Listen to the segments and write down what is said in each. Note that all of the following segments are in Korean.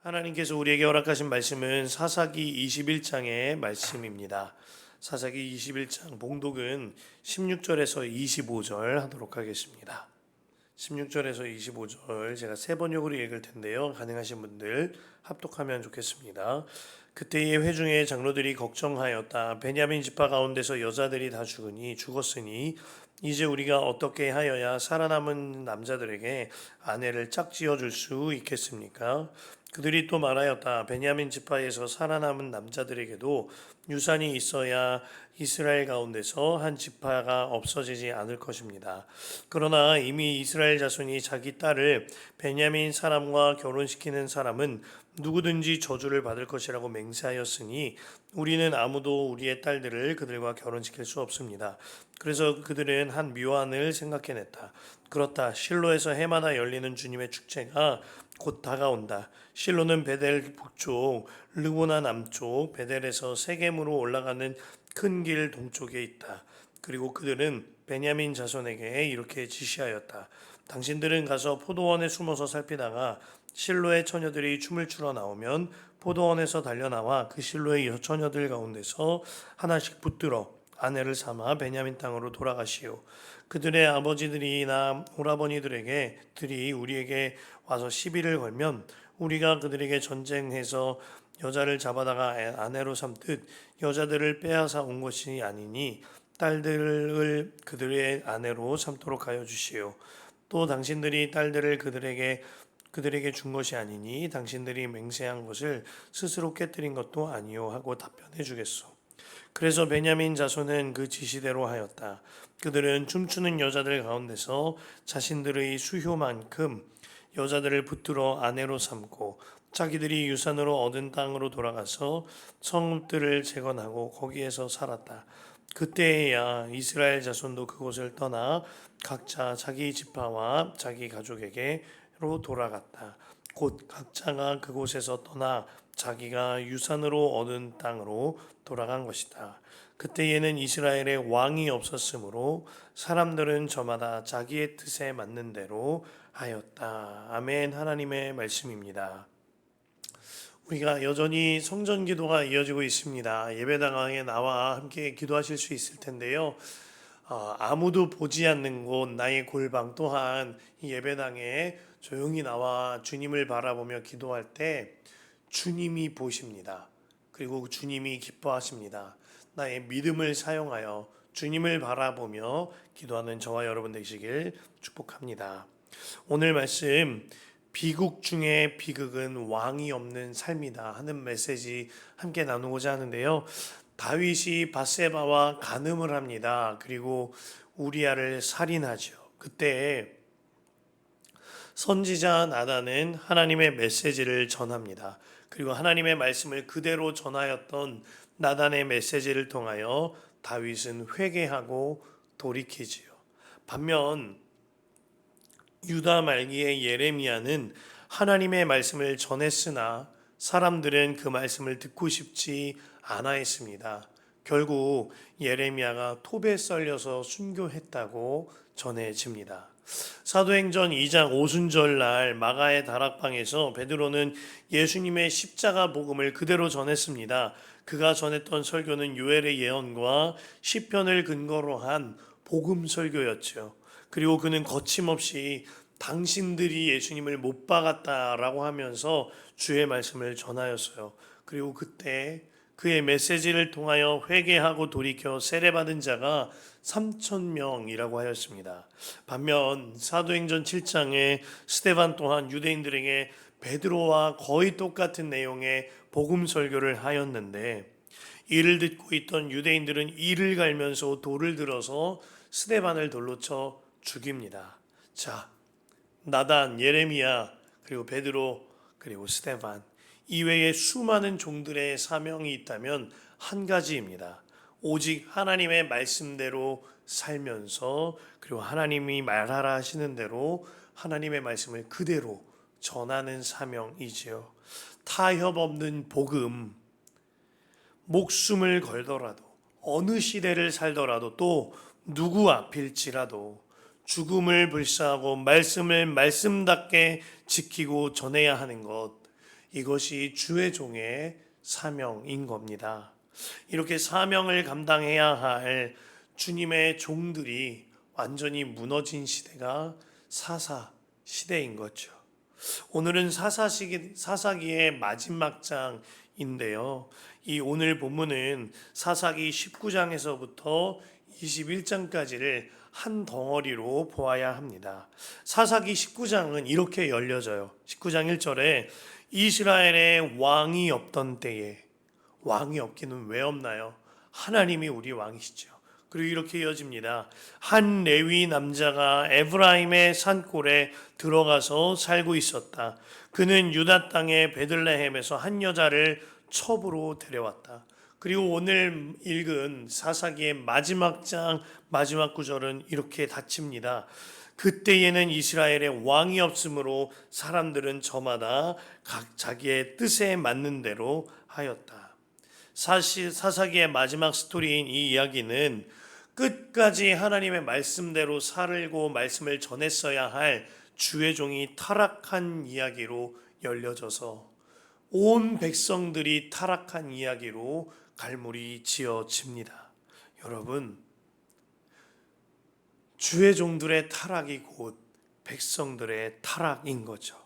하나님께서 우리에게 허락하신 말씀은 사사기 21장의 말씀입니다. 사사기 21장 봉독은 16절에서 25절 하도록 하겠습니다. 16절에서 25절 제가 세 번역으로 읽을 텐데요. 가능하신 분들 합독하면 좋겠습니다. 그때의 회중의 장로들이 걱정하였다. 베냐민 지파 가운데서 여자들이 다 죽었으니 이제 우리가 어떻게 하여야 살아남은 남자들에게 아내를 짝지어 줄 수 있겠습니까? 그들이 또 말하였다. 베냐민 지파에서 살아남은 남자들에게도 유산이 있어야 이스라엘 가운데서 한 지파가 없어지지 않을 것입니다. 그러나 이미 이스라엘 자손이 자기 딸을 베냐민 사람과 결혼시키는 사람은 누구든지 저주를 받을 것이라고 맹세하였으니 우리는 아무도 우리의 딸들을 그들과 결혼시킬 수 없습니다. 그래서 그들은 한 묘안을 생각해냈다. 그렇다. 실로에서 해마다 열리는 주님의 축제가 곧 다가온다. 실로는 베델 북쪽, 르보나 남쪽, 베델에서 세겜으로 올라가는 큰 길 동쪽에 있다. 그리고 그들은 베냐민 자손에게 이렇게 지시하였다. 당신들은 가서 포도원에 숨어서 살피다가 실로의 처녀들이 춤을 추러 나오면 포도원에서 달려나와 그 실로의 처녀들 가운데서 하나씩 붙들어 아내를 삼아 베냐민 땅으로 돌아가시오. 그들의 아버지들이나 오라버니들에게 우리에게 와서 시비를 걸면 우리가 그들에게 전쟁해서 여자를 잡아다가 아내로 삼듯 여자들을 빼앗아 온 것이 아니니 딸들을 그들의 아내로 삼도록 하여 주시오. 또 당신들이 딸들을 그들에게 준 것이 아니니 당신들이 맹세한 것을 스스로 깨뜨린 것도 아니요 하고 답변해 주겠소. 그래서 베냐민 자손은 그 지시대로 하였다. 그들은 춤추는 여자들 가운데서 자신들의 수효만큼 여자들을 붙들어 아내로 삼고 자기들이 유산으로 얻은 땅으로 돌아가서 성읍들을 재건하고 거기에서 살았다. 그때야 이스라엘 자손도 그곳을 떠나 각자 자기 지파와 자기 가족에게로 돌아갔다. 곧 각자가 그곳에서 떠나 자기가 유산으로 얻은 땅으로 돌아간 것이다. 그때에는 이스라엘에 왕이 없었으므로 사람들은 저마다 자기의 뜻에 맞는 대로 하였다. 아멘. 하나님의 말씀입니다. 우리가 여전히 성전 기도가 이어지고 있습니다. 예배당에 나와 함께 기도하실 수 있을 텐데요. 아무도 보지 않는 곳 나의 골방 또한 이 예배당에 조용히 나와 주님을 바라보며 기도할 때 주님이 보십니다. 그리고 주님이 기뻐하십니다. 나의 믿음을 사용하여 주님을 바라보며 기도하는 저와 여러분 되시길 축복합니다. 오늘 말씀 비극 중에 비극은 왕이 없는 삶이다 하는 메시지 함께 나누고자 하는데요. 다윗이 밧세바와 간음을 합니다. 그리고 우리아를 살인하죠. 그때 선지자 나단은 하나님의 메시지를 전합니다. 그리고 하나님의 말씀을 그대로 전하였던 나단의 메시지를 통하여 다윗은 회개하고 돌이키지요. 반면 유다 말기의 예레미야는 하나님의 말씀을 전했으나 사람들은 그 말씀을 듣고 싶지 않아 했습니다. 결국 예레미야가 톱에 썰려서 순교했다고 전해집니다. 사도행전 2장 오순절 날 마가의 다락방에서 베드로는 예수님의 십자가 복음을 그대로 전했습니다. 그가 전했던 설교는 요엘의 예언과 시편을 근거로 한 복음 설교였죠. 그리고 그는 거침없이 당신들이 예수님을 못 박았다라고 하면서 주의 말씀을 전하였어요. 그리고 그때 그의 메시지를 통하여 회개하고 돌이켜 세례받은 자가 3,000명이라고 하였습니다. 반면 사도행전 7장에 스데반 또한 유대인들에게 베드로와 거의 똑같은 내용의 복음 설교를 하였는데 이를 듣고 있던 유대인들은 이를 갈면서 돌을 들어서 스데반을 돌로 쳐 죽입니다. 자, 나단, 예레미야, 그리고 베드로, 그리고 스데반 이외에 수많은 종들의 사명이 있다면 한 가지입니다. 오직 하나님의 말씀대로 살면서 그리고 하나님이 말하라 하시는 대로 하나님의 말씀을 그대로 전하는 사명이지요. 타협 없는 복음, 목숨을 걸더라도 어느 시대를 살더라도 또 누구 앞일지라도 죽음을 불사하고 말씀을 말씀답게 지키고 전해야 하는 것, 이것이 주의 종의 사명인 겁니다. 이렇게 사명을 감당해야 할 주님의 종들이 완전히 무너진 시대가 사사 시대인 거죠. 오늘은 사사기의 마지막 장인데요. 이 오늘 본문은 사사기 19장에서부터 21장까지를 한 덩어리로 보아야 합니다. 사사기 19장은 이렇게 열려져요. 19장 1절에 이스라엘의 왕이 없던 때에, 왕이 없기는 왜 없나요? 하나님이 우리 왕이시죠. 그리고 이렇게 이어집니다. 한 레위 남자가 에브라임의 산골에 들어가서 살고 있었다. 그는 유다 땅의 베들레헴에서 한 여자를 첩으로 데려왔다. 그리고 오늘 읽은 사사기의 마지막 장 마지막 구절은 이렇게 닫힙니다. 그때에는 이스라엘의 왕이 없으므로 사람들은 저마다 각 자기의 뜻에 맞는 대로 하였다. 사사기의 마지막 스토리인 이 이야기는 끝까지 하나님의 말씀대로 살고 말씀을 전했어야 할 주의 종이 타락한 이야기로 열려져서 온 백성들이 타락한 이야기로 갈무리 지어집니다. 여러분, 주의 종들의 타락이 곧 백성들의 타락인 거죠.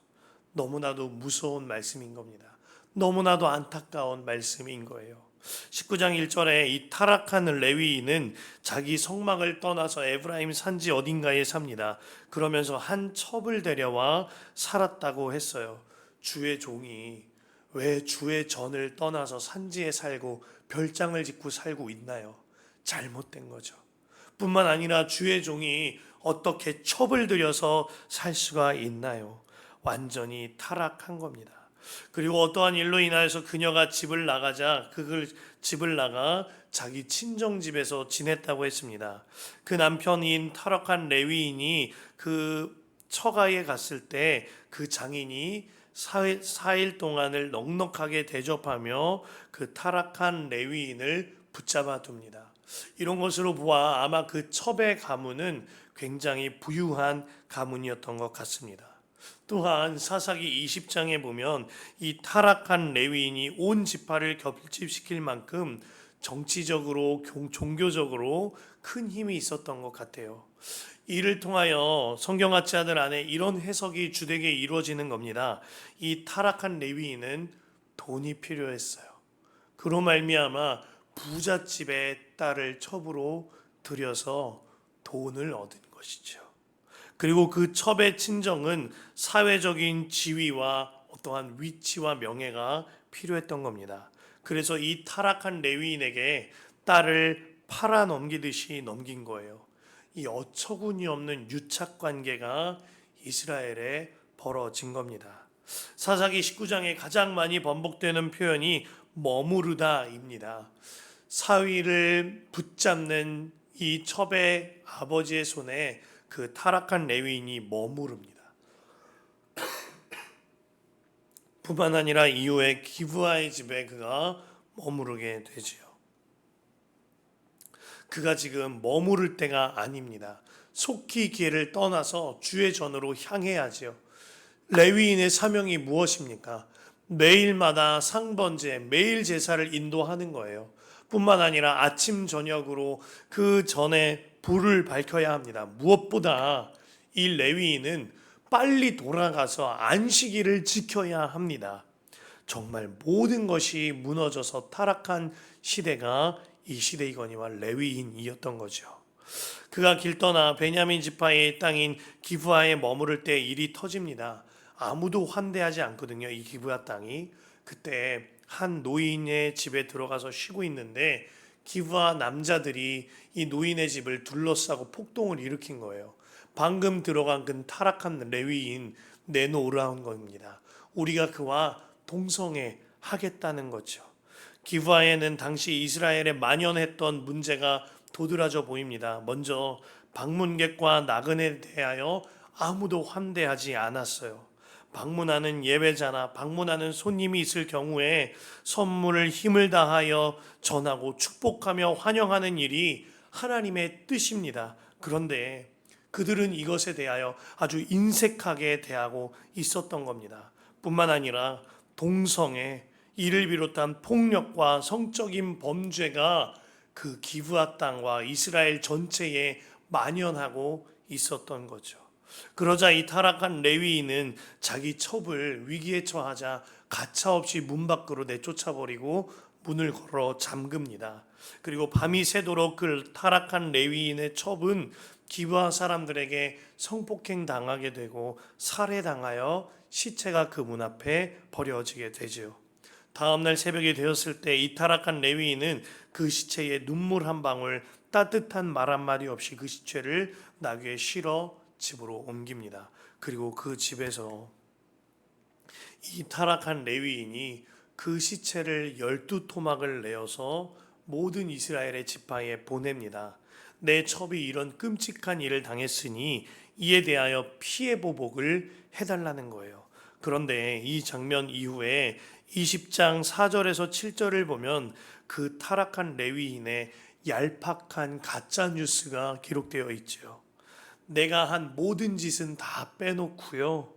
너무나도 무서운 말씀인 겁니다. 너무나도 안타까운 말씀인 거예요. 19장 1절에 이 타락한 레위인은 자기 성막을 떠나서 에브라임 산지 어딘가에 삽니다. 그러면서 한 첩을 데려와 살았다고 했어요. 주의 종이 왜 주의 전을 떠나서 산지에 살고 별장을 짓고 살고 있나요? 잘못된 거죠. 뿐만 아니라 주의 종이 어떻게 첩을 들여서 살 수가 있나요? 완전히 타락한 겁니다. 그리고 어떠한 일로 인하여서 그녀가 집을 나가 자기 친정 집에서 지냈다고 했습니다. 그 남편인 타락한 레위인이 그 처가에 갔을 때 그 장인이 4일 동안을 넉넉하게 대접하며 그 타락한 레위인을 붙잡아 둡니다. 이런 것으로 보아 아마 그 첩의 가문은 굉장히 부유한 가문이었던 것 같습니다. 또한 사사기 20장에 보면 이 타락한 레위인이 온 지파를 결집시킬 만큼 정치적으로 종교적으로 큰 힘이 있었던 것 같아요. 이를 통하여 성경학자들 안에 이런 해석이 주되게 이루어지는 겁니다. 이 타락한 레위인은 돈이 필요했어요. 그로 말미암아 부잣집의 딸을 첩으로 들여서 돈을 얻은 것이죠. 그리고 그 첩의 친정은 사회적인 지위와 어떠한 위치와 명예가 필요했던 겁니다. 그래서 이 타락한 레위인에게 딸을 팔아 넘기듯이 넘긴 거예요. 이 어처구니 없는 유착 관계가 이스라엘에 벌어진 겁니다. 사사기 19장에 가장 많이 번복되는 표현이 머무르다입니다. 사위를 붙잡는 이 첩의 아버지의 손에 그 타락한 레위인이 머무릅니다. 뿐만 아니라 이후에 기브아의 집에 그가 머무르게 되지요. 그가 지금 머무를 때가 아닙니다. 속히 길을 떠나서 주의 전으로 향해야지요. 레위인의 사명이 무엇입니까? 매일마다 상번제, 매일 제사를 인도하는 거예요. 뿐만 아니라 아침 저녁으로 그 전에 불을 밝혀야 합니다. 무엇보다 이 레위인은 빨리 돌아가서 안식일을 지켜야 합니다. 정말 모든 것이 무너져서 타락한 시대가 이 시대이거니와 레위인이었던 거죠. 그가 길 떠나 베냐민 지파의 땅인 기브아에 머무를 때 일이 터집니다. 아무도 환대하지 않거든요. 이 기브아 땅이. 그때 한 노인의 집에 들어가서 쉬고 있는데 기브아 남자들이 이 노인의 집을 둘러싸고 폭동을 일으킨 거예요. 방금 들어간 그 타락한 레위인 내놓으라는 겁니다. 우리가 그와 동성애 하겠다는 거죠. 기브아에는 당시 이스라엘에 만연했던 문제가 도드라져 보입니다. 먼저 방문객과 나그네에 대하여 아무도 환대하지 않았어요. 방문하는 예배자나 방문하는 손님이 있을 경우에 선물을 힘을 다하여 전하고 축복하며 환영하는 일이 하나님의 뜻입니다. 그런데 그들은 이것에 대하여 아주 인색하게 대하고 있었던 겁니다. 뿐만 아니라 동성애, 이를 비롯한 폭력과 성적인 범죄가 그 기브아 땅과 이스라엘 전체에 만연하고 있었던 거죠. 그러자 이 타락한 레위인은 자기 첩을 위기에 처하자 가차없이 문 밖으로 내쫓아버리고 문을 걸어 잠깁니다. 그리고 밤이 새도록 그 타락한 레위인의 첩은 기브아 사람들에게 성폭행 당하게 되고 살해당하여 시체가 그 문 앞에 버려지게 되지요. 다음날 새벽이 되었을 때 이 타락한 레위인은 그 시체에 눈물 한 방울, 따뜻한 말 한마디 없이 그 시체를 나귀에 실어 집으로 옮깁니다. 그리고 그 집에서 이 타락한 레위인이 그 시체를 12토막을 내어서 모든 이스라엘의 지파에 보냅니다. 내 첩이 이런 끔찍한 일을 당했으니 이에 대하여 피해 보복을 해달라는 거예요. 그런데 이 장면 이후에 20장 4절에서 7절을 보면 그 타락한 레위인의 얄팍한 가짜 뉴스가 기록되어 있죠. 내가 한 모든 짓은 다 빼놓고요,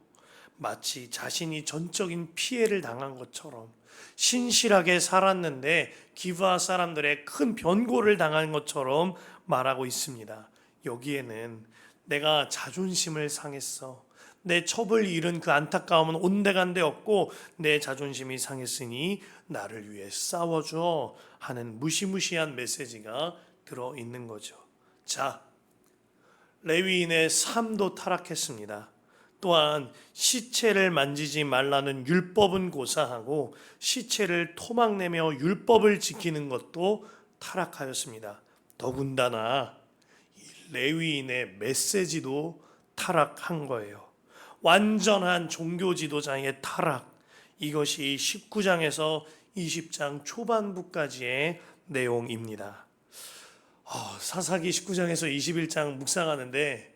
마치 자신이 전적인 피해를 당한 것처럼 신실하게 살았는데 기브아 사람들의 큰 변고를 당한 것처럼 말하고 있습니다. 여기에는 내가 자존심을 상했어, 내 첩을 잃은 그 안타까움은 온데간데 없고 내 자존심이 상했으니 나를 위해 싸워줘 하는 무시무시한 메시지가 들어있는 거죠. 자, 레위인의 삶도 타락했습니다. 또한 시체를 만지지 말라는 율법은 고사하고 시체를 토막내며 율법을 지키는 것도 타락하였습니다. 더군다나 레위인의 메시지도 타락한 거예요. 완전한 종교 지도자의 타락, 이것이 19장에서 20장 초반부까지의 내용입니다. 사사기 19장에서 21장 묵상하는데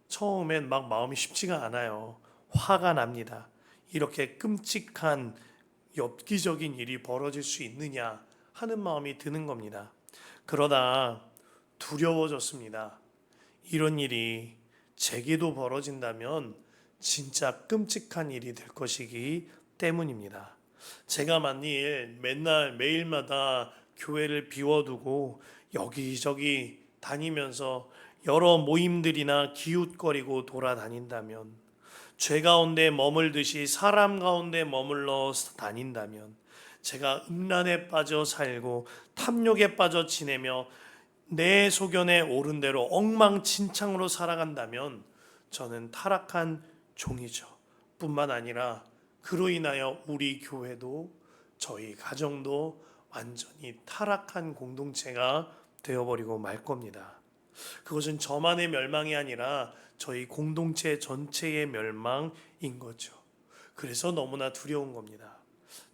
처음엔 막 마음이 쉽지가 않아요. 화가 납니다. 이렇게 끔찍한 엽기적인 일이 벌어질 수 있느냐 하는 마음이 드는 겁니다. 그러다 두려워졌습니다. 이런 일이 제게도 벌어진다면 진짜 끔찍한 일이 될 것이기 때문입니다. 제가 만일 맨날 매일마다 교회를 비워두고 여기저기 다니면서 여러 모임들이나 기웃거리고 돌아다닌다면, 죄 가운데 머물듯이 사람 가운데 머물러 다닌다면, 제가 음란에 빠져 살고 탐욕에 빠져 지내며 내 소견에 오른 대로 엉망진창으로 살아간다면 저는 타락한 종이죠. 뿐만 아니라 그로 인하여 우리 교회도 저희 가정도 완전히 타락한 공동체가 되어버리고 말 겁니다. 그것은 저만의 멸망이 아니라 저희 공동체 전체의 멸망인 거죠. 그래서 너무나 두려운 겁니다.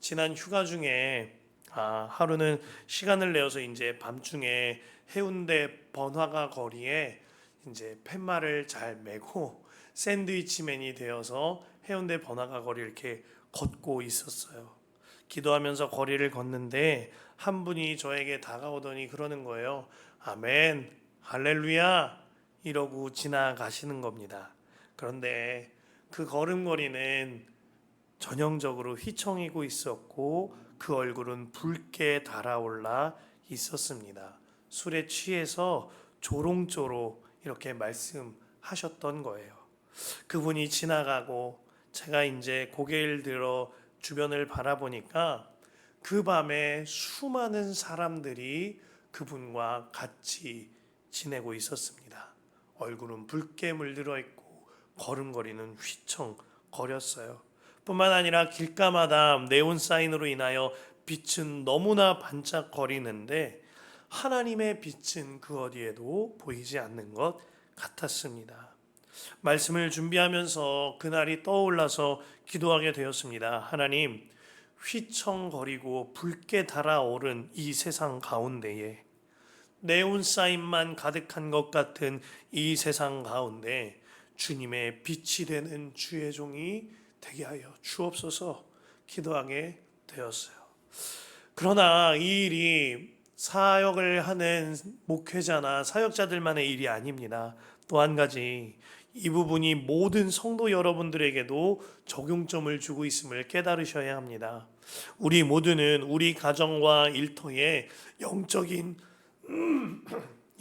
지난 휴가 중에 하루는 시간을 내어서 이제 밤중에 해운대 번화가 거리에 이제 팻말을 잘 메고 샌드위치맨이 되어서 해운대 번화가 거리 이렇게 걷고 있었어요. 기도하면서 거리를 걷는데 한 분이 저에게 다가오더니 그러는 거예요. 아멘, 할렐루야 이러고 지나가시는 겁니다. 그런데 그 걸음걸이는 전형적으로 휘청이고 있었고 그 얼굴은 붉게 달아올라 있었습니다. 술에 취해서 조롱조로 이렇게 말씀하셨던 거예요. 그분이 지나가고 제가 이제 고개를 들어 주변을 바라보니까 그 밤에 수많은 사람들이 그분과 같이 지내고 있었습니다. 얼굴은 붉게 물들어 있고 걸음걸이는 휘청거렸어요. 뿐만 아니라 길가마다 네온 사인으로 인하여 빛은 너무나 반짝거리는데 하나님의 빛은 그 어디에도 보이지 않는 것 같았습니다. 말씀을 준비하면서 그날이 떠올라서 기도하게 되었습니다. 하나님, 휘청거리고 붉게 달아오른 이 세상 가운데에, 네온 사인만 가득한 것 같은 이 세상 가운데 주님의 빛이 되는 주의 종이 되게 하여 주옵소서 기도하게 되었어요. 그러나 이 일이 사역을 하는 목회자나 사역자들만의 일이 아닙니다. 또 한 가지, 이 부분이 모든 성도 여러분들에게도 적용점을 주고 있음을 깨달으셔야 합니다. 우리 모두는 우리 가정과 일터에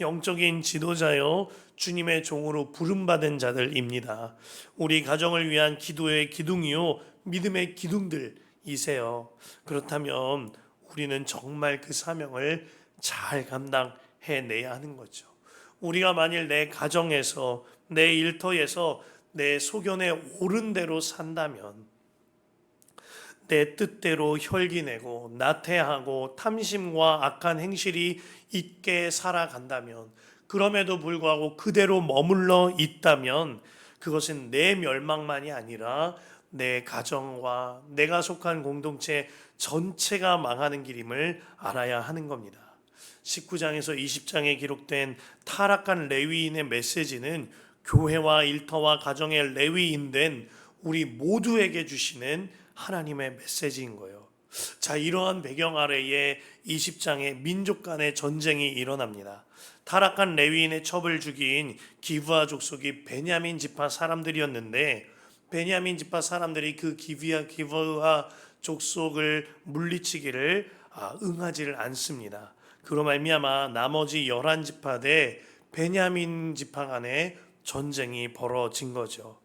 영적인 지도자여 주님의 종으로 부름받은 자들입니다. 우리 가정을 위한 기도의 기둥이요 믿음의 기둥들이세요. 그렇다면 우리는 정말 그 사명을 잘 감당해내야 하는 거죠. 우리가 만일 내 가정에서 내 일터에서 내 소견에 옳은 대로 산다면, 내 뜻대로 혈기내고 나태하고 탐심과 악한 행실이 있게 살아간다면, 그럼에도 불구하고 그대로 머물러 있다면 그것은 내 멸망만이 아니라 내 가정과 내가 속한 공동체 전체가 망하는 길임을 알아야 하는 겁니다. 19장에서 20장에 기록된 타락한 레위인의 메시지는 교회와 일터와 가정의 레위인된 우리 모두에게 주시는 하나님의 메시지인 거예요. 자, 이러한 배경 아래에 20장에 민족 간의 전쟁이 일어납니다. 타락한 레위인의 첩을 죽인 기브아 족속이 베냐민 지파 사람들이었는데, 베냐민 지파 사람들이 그 기브아 족속을 물리치기를 응하지를 않습니다. 그로 말미암아 나머지 11지파 대 베냐민 지파 간의 전쟁이 벌어진 거죠.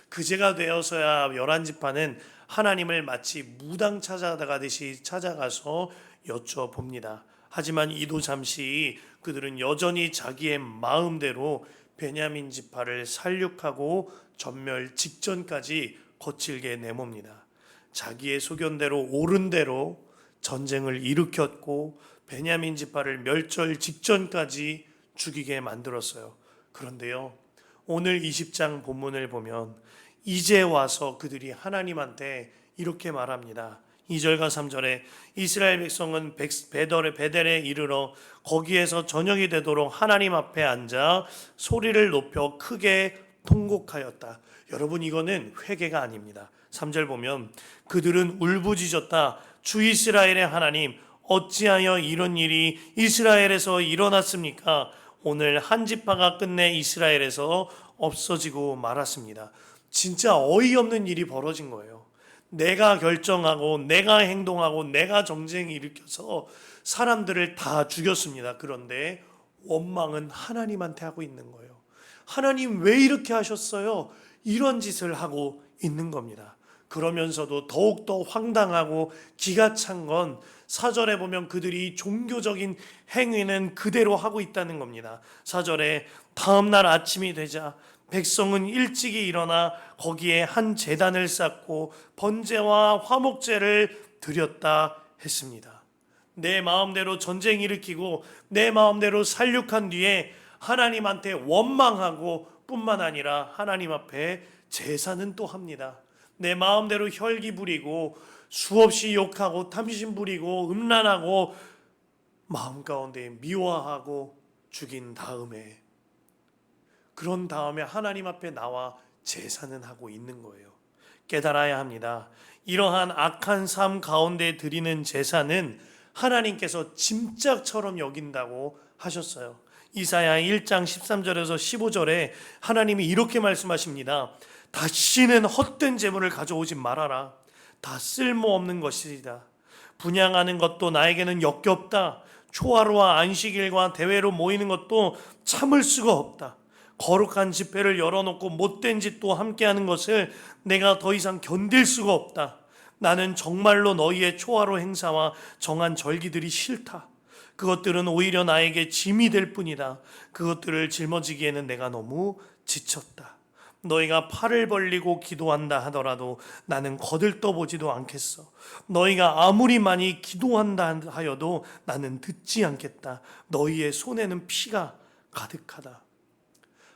그제가 되어서야 11지파는 하나님을 마치 무당 찾아가듯이 찾아가서 여쭤봅니다. 하지만 이도 잠시 그들은 여전히 자기의 마음대로 베냐민 지파를 살육하고 전멸 직전까지 거칠게 내멉니다. 자기의 소견대로 옳은 대로 전쟁을 일으켰고 베냐민 지파를 멸절 직전까지 죽이게 만들었어요. 그런데요, 오늘 20장 본문을 보면 이제 와서 그들이 하나님한테 이렇게 말합니다. 2절과 3절에 이스라엘 백성은 베델에 이르러 거기에서 저녁이 되도록 하나님 앞에 앉아 소리를 높여 크게 통곡하였다. 여러분, 이거는 회개가 아닙니다. 3절 보면 그들은 울부짖었다. 주 이스라엘의 하나님, 어찌하여 이런 일이 이스라엘에서 일어났습니까? 오늘 한 지파가 끝내 이스라엘에서 없어지고 말았습니다. 진짜 어이없는 일이 벌어진 거예요. 내가 결정하고 내가 행동하고 내가 정쟁을 일으켜서 사람들을 다 죽였습니다. 그런데 원망은 하나님한테 하고 있는 거예요. 하나님 왜 이렇게 하셨어요? 이런 짓을 하고 있는 겁니다. 그러면서도 더욱더 황당하고 기가 찬 건 4절에 보면 그들이 종교적인 행위는 그대로 하고 있다는 겁니다. 4절에 다음날 아침이 되자 백성은 일찍이 일어나 거기에 한 제단을 쌓고 번제와 화목제를 드렸다 했습니다. 내 마음대로 전쟁 일으키고 내 마음대로 살육한 뒤에 하나님한테 원망하고 뿐만 아니라 하나님 앞에 제사는 또 합니다. 내 마음대로 혈기 부리고 수없이 욕하고 탐심 부리고 음란하고 마음 가운데 미워하고 죽인 다음에, 그런 다음에 하나님 앞에 나와 제사는 하고 있는 거예요. 깨달아야 합니다. 이러한 악한 삶 가운데 드리는 제사는 하나님께서 짐짝처럼 여긴다고 하셨어요. 이사야 1장 13절에서 15절에 하나님이 이렇게 말씀하십니다. 다시는 헛된 재물을 가져오지 말아라. 다 쓸모없는 것이다. 분향하는 것도 나에게는 역겹다. 초하루와 안식일과 대회로 모이는 것도 참을 수가 없다. 거룩한 집회를 열어놓고 못된 짓도 함께하는 것을 내가 더 이상 견딜 수가 없다. 나는 정말로 너희의 초하루 행사와 정한 절기들이 싫다. 그것들은 오히려 나에게 짐이 될 뿐이다. 그것들을 짊어지기에는 내가 너무 지쳤다. 너희가 팔을 벌리고 기도한다 하더라도 나는 거들떠보지도 않겠어. 너희가 아무리 많이 기도한다 하여도 나는 듣지 않겠다. 너희의 손에는 피가 가득하다.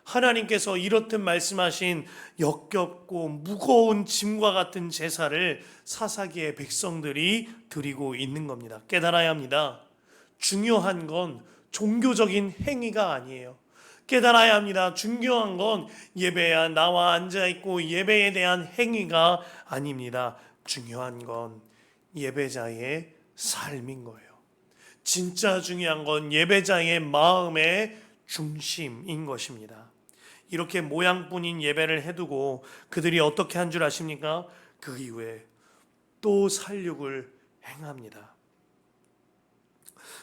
하나님께서 이렇듯 말씀하신 역겹고 무거운 짐과 같은 제사를 사사기의 백성들이 드리고 있는 겁니다. 깨달아야 합니다. 중요한 건 종교적인 행위가 아니에요. 깨달아야 합니다. 중요한 건 예배야 나와 앉아있고 예배에 대한 행위가 아닙니다. 중요한 건 예배자의 삶인 거예요. 진짜 중요한 건 예배자의 마음의 중심인 것입니다. 이렇게 모양뿐인 예배를 해두고 그들이 어떻게 한 줄 아십니까? 그 이후에 또 살육을 행합니다.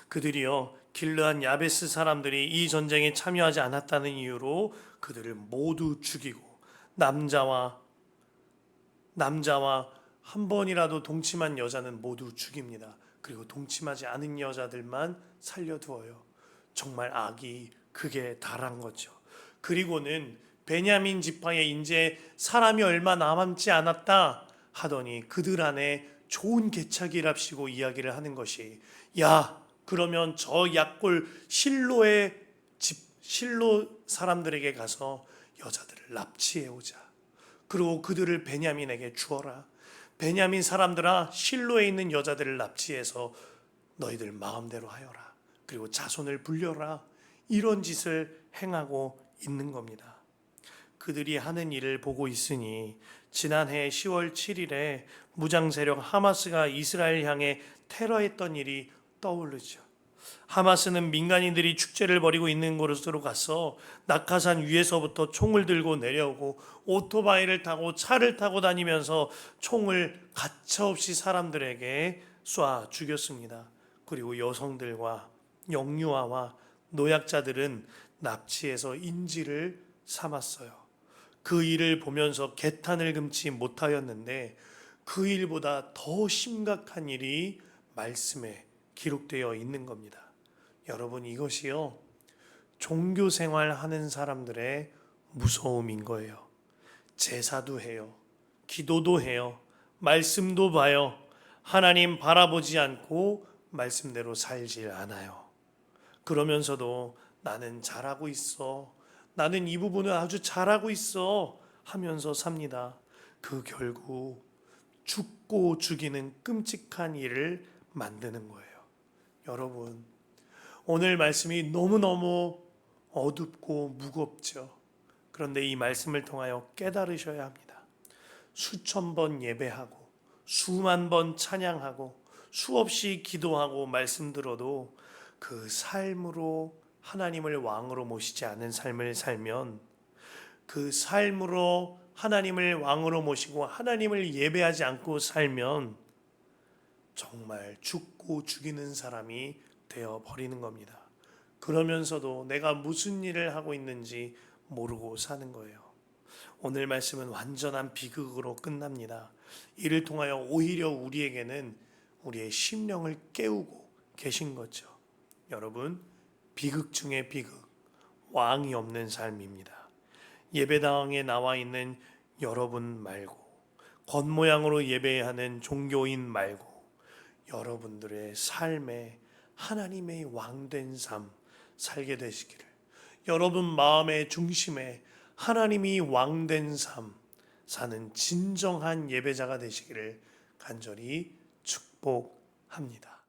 그들이요, 길르한 야베스 사람들이 이 전쟁에 참여하지 않았다는 이유로 그들을 모두 죽이고 남자와 한 번이라도 동침한 여자는 모두 죽입니다. 그리고 동침하지 않은 여자들만 살려두어요. 정말 악이 극에 달한 거죠. 그리고는 베냐민 지파에 이제 사람이 얼마 남지 않았다 하더니 그들 안에 좋은 계책이랍시고 이야기를 하는 것이, 야, 그러면 저 약골 실로 사람들에게 가서 여자들을 납치해 오자. 그리고 그들을 베냐민에게 주어라. 베냐민 사람들아, 실로에 있는 여자들을 납치해서 너희들 마음대로 하여라. 그리고 자손을 불려라. 이런 짓을 행하고 있는 겁니다. 그들이 하는 일을 보고 있으니 지난해 10월 7일에 무장 세력 하마스가 이스라엘 향해 테러했던 일이 떠오르죠. 하마스는 민간인들이 축제를 벌이고 있는 곳으로 가서 낙하산 위에서부터 총을 들고 내려오고 오토바이를 타고 차를 타고 다니면서 총을 가차없이 사람들에게 쏴 죽였습니다. 그리고 여성들과 영유아와 노약자들은 납치해서 인질을 삼았어요. 그 일을 보면서 개탄을 금치 못하였는데 그 일보다 더 심각한 일이 말씀에 기록되어 있는 겁니다. 여러분, 이것이요, 종교 생활하는 사람들의 무서움인 거예요. 제사도 해요. 기도도 해요. 말씀도 봐요. 하나님 바라보지 않고 말씀대로 살질 않아요. 그러면서도 나는 잘하고 있어. 나는 이 부분을 아주 잘하고 있어 하면서 삽니다. 그 결국 죽고 죽이는 끔찍한 일을 만드는 거예요. 여러분, 오늘 말씀이 너무너무 어둡고 무겁죠. 그런데 이 말씀을 통하여 깨달으셔야 합니다. 수천 번 예배하고 수만 번 찬양하고 수없이 기도하고 말씀 들어도 그 삶으로 하나님을 왕으로 모시지 않은 삶을 살면, 그 삶으로 하나님을 왕으로 모시고 하나님을 예배하지 않고 살면 정말 죽고 죽이는 사람이 되어 버리는 겁니다. 그러면서도 내가 무슨 일을 하고 있는지 모르고 사는 거예요. 오늘 말씀은 완전한 비극으로 끝납니다. 이를 통하여 오히려 우리에게는 우리의 심령을 깨우고 계신 거죠. 여러분, 비극 중의 비극, 왕이 없는 삶입니다. 예배당에 나와 있는 여러분 말고, 겉모양으로 예배하는 종교인 말고, 여러분들의 삶에 하나님의 왕된 삶 살게 되시기를, 여러분 마음의 중심에 하나님이 왕된 삶 사는 진정한 예배자가 되시기를 간절히 축복합니다.